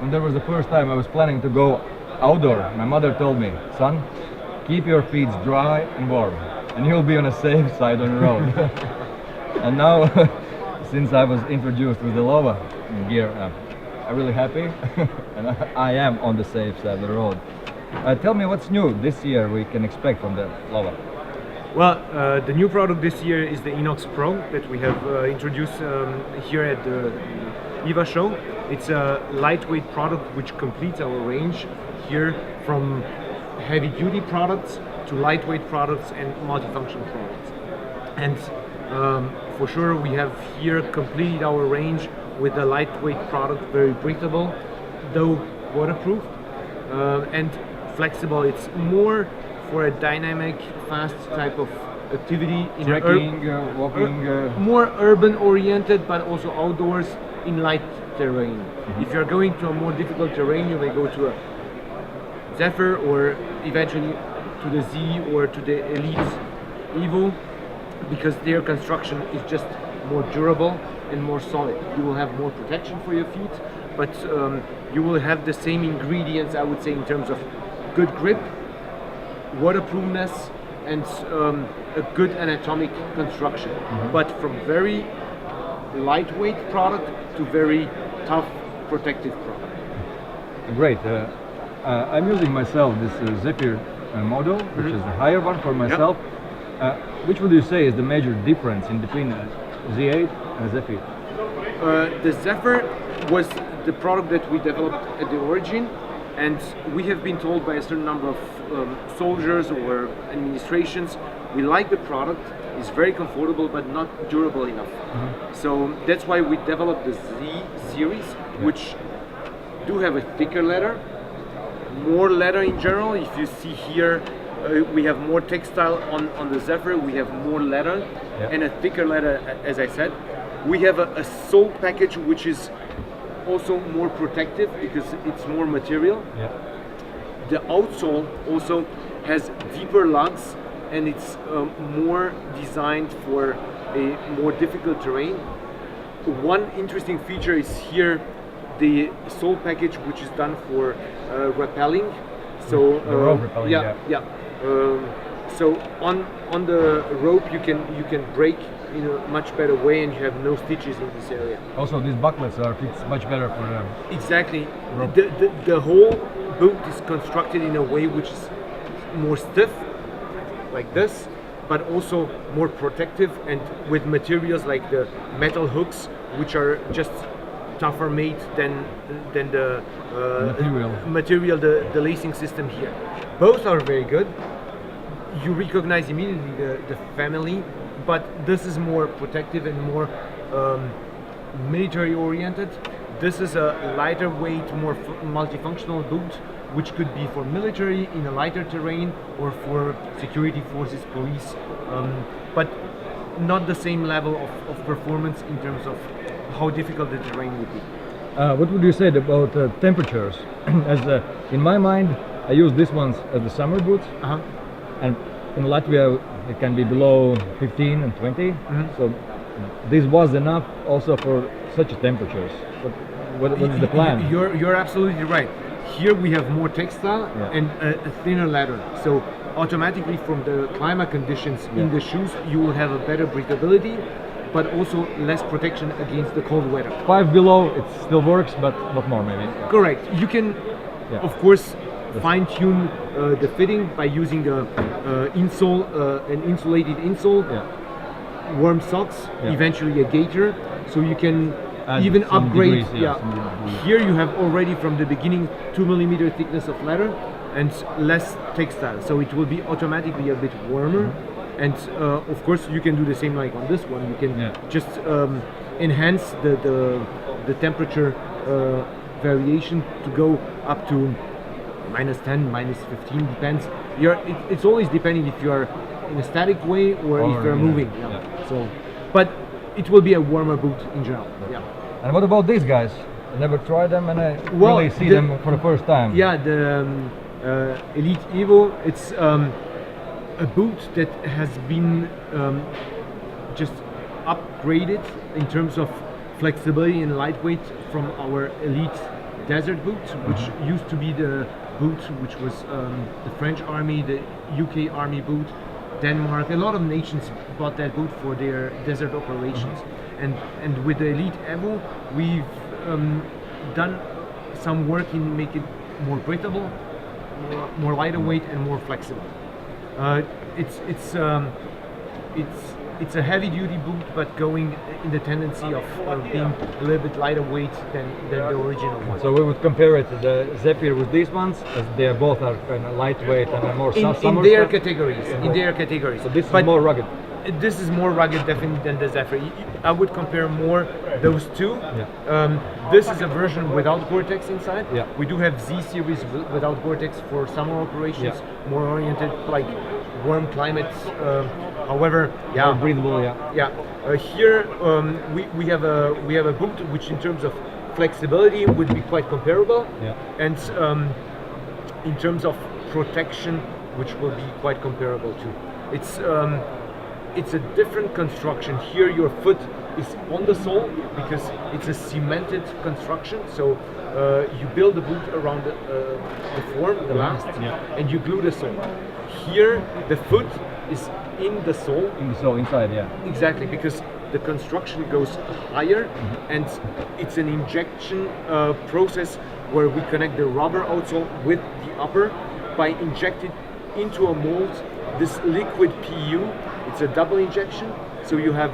when there was the first time I was planning to go outdoor, my mother told me, son, keep your feet dry and warm, and you'll be on a safe side on the road. And now, since I was introduced with the LOWA gear, I'm really happy, and I am on the safe side of the road. Tell me what's new this year we can expect from the LOWA. Well, the new product this year is the Inox Pro that we have introduced here at the IWA show. It's a lightweight product which completes our range here from heavy duty products to lightweight products and multifunction products. And for sure we have here completed our range with a lightweight product, very breathable, though waterproof, and flexible. It's more for a dynamic, fast type of activity in trekking, walking, more urban oriented, but also outdoors in light terrain. If you're going to a more difficult terrain, you may go to a Zephyr or eventually to the Z or to the Elite Evo, because their construction is just more durable and more solid. You will have more protection for your feet, but you will have the same ingredients, I would say, in terms of good grip, waterproofness, and a good anatomic construction. But from very lightweight product to very tough protective product. Great. I'm using myself this Zephyr model, which is the higher one for myself. Which would you say is the major difference in between Z8 and Zephyr? The Zephyr was the product that we developed at the origin, and we have been told by a certain number of soldiers or administrations, we like the product, it's very comfortable but not durable enough. So that's why we developed the Z series, which do have a thicker leather, more leather in general. If you see here, we have more textile on the Zephyr, we have more leather and a thicker leather, as I said. We have a sole package which is also more protective because it's more material. The outsole also has deeper lugs and it's more designed for a more difficult terrain. One interesting feature is here the sole package, which is done for rappelling. So the rope rappelling, so on the rope you can brake in a much better way, and you have no stitches in this area. Also, these bucklets are fits much better for them. Exactly. The whole boot is constructed in a way which is more stiff, like this, but also more protective, and with materials like the metal hooks, which are just tougher made than the material, the lacing system here. Both are very good. You recognize immediately the family, but this is more protective and more military oriented. This is a lighter weight, more multifunctional boot, which could be for military in a lighter terrain or for security forces, police, but not the same level of performance in terms of how difficult the terrain would be. What would you say about temperatures? As in my mind, I use these ones as the summer boots, and in Latvia it can be below 15 and 20. So this was enough also for such temperatures. What is the plan? You're absolutely right. Here we have more textile and a thinner leather. So automatically from the climate conditions in the shoes, you will have a better breathability, but also less protection against the cold weather. 5 below, it still works, but not more maybe. Correct. You can, of course, fine-tune the fitting by using an insulated insole, warm socks, eventually a gaiter, so you can even upgrade. Degrees, Here you have already from the beginning 2 mm thickness of leather and less textile, so it will be automatically a bit warmer. And of course you can do the same like on this one. You can just enhance the temperature variation to go up to -10, -15, depends. It's always depending if you are in a static way or if you're moving. So, but it will be a warmer boot in general. And what about these guys? I never tried them, and I really see them for the first time. The Elite Evo, it's a boot that has been just upgraded in terms of flexibility and lightweight from our Elite desert boot, which used to be the boot which was the French army, the UK army boot, Denmark. A lot of nations bought that boot for their desert operations. And with the Elite Evo, we've done some work in making it more breathable, more lighter weight, and more flexible. It's a heavy duty boot, but going in the tendency of being a little bit lighter weight than the original one. So we would compare it to the Zephyr with these ones, as they both are kind of lightweight and are more in summer their stuff. categories. In their categories. So this is more rugged. This is more rugged definitely than the Zephyr. I would compare more those two. Yeah. This is a version without Gore-Tex inside. Yeah. We do have Z series without Gore-Tex for summer operations, more oriented like warm climates. However, More breathable, yeah. yeah. Here we have a boot which, in terms of flexibility, would be quite comparable. Yeah. And in terms of protection, which will be quite comparable too. It's a different construction. Here your foot is on the sole because it's a cemented construction. So you build the boot around the form, the last, and you glue the sole. Here the foot is in the sole. In the sole, inside, yeah. Exactly, because the construction goes higher, and it's an injection process where we connect the rubber outsole with the upper by injecting into a mold this liquid PU. It's a double injection, so you have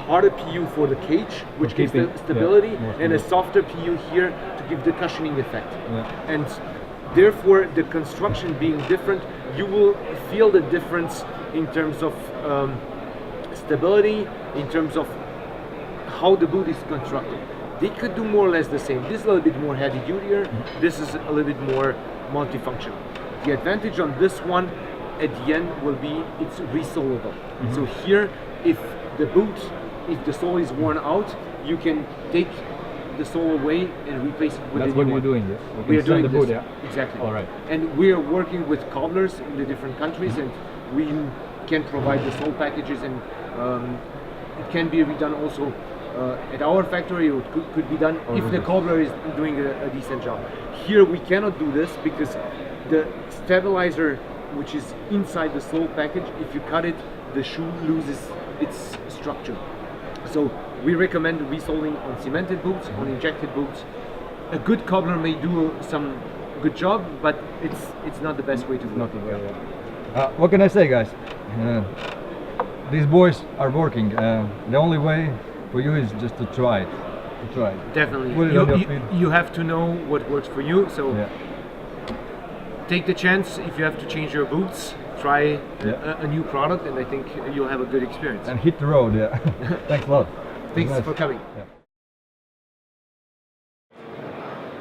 harder PU for the cage, which gives the stability, and a softer PU here to give the cushioning effect. Yeah. And therefore, the construction being different, you will feel the difference in terms of stability, in terms of how the boot is constructed. They could do more or less the same. This is a little bit more heavy duty. This is a little bit more multifunctional. The advantage on this one at the end will be it's resolable. So here, if the sole is worn out, you can take the sole away and replace it with a new one. That's what you're doing, yeah? We are doing the this, boot, yeah? exactly. All right. And we are working with cobblers in the different countries, and we can provide the sole packages, and it can be redone also at our factory, or it could be done if the cobbler is doing a decent job. Here we cannot do this because the stabilizer, which is inside the sole package, if you cut it, the shoe loses its structure. So we recommend resoling on cemented boots, on injected boots. A good cobbler may do some good job, but it's not the best way to do it. What can I say, guys? These boys are working. The only way for you is just to try it. Definitely. Put it on your feet. You have to know what works for you. So take the chance. If you have to change your boots, try a new product, and I think you'll have a good experience. And hit the road, yeah. Thanks a lot. Thanks Nice. for coming. Yeah.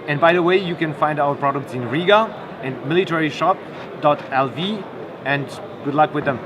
And by the way, you can find our products in Riga and Militaryshop.lv, and good luck with them.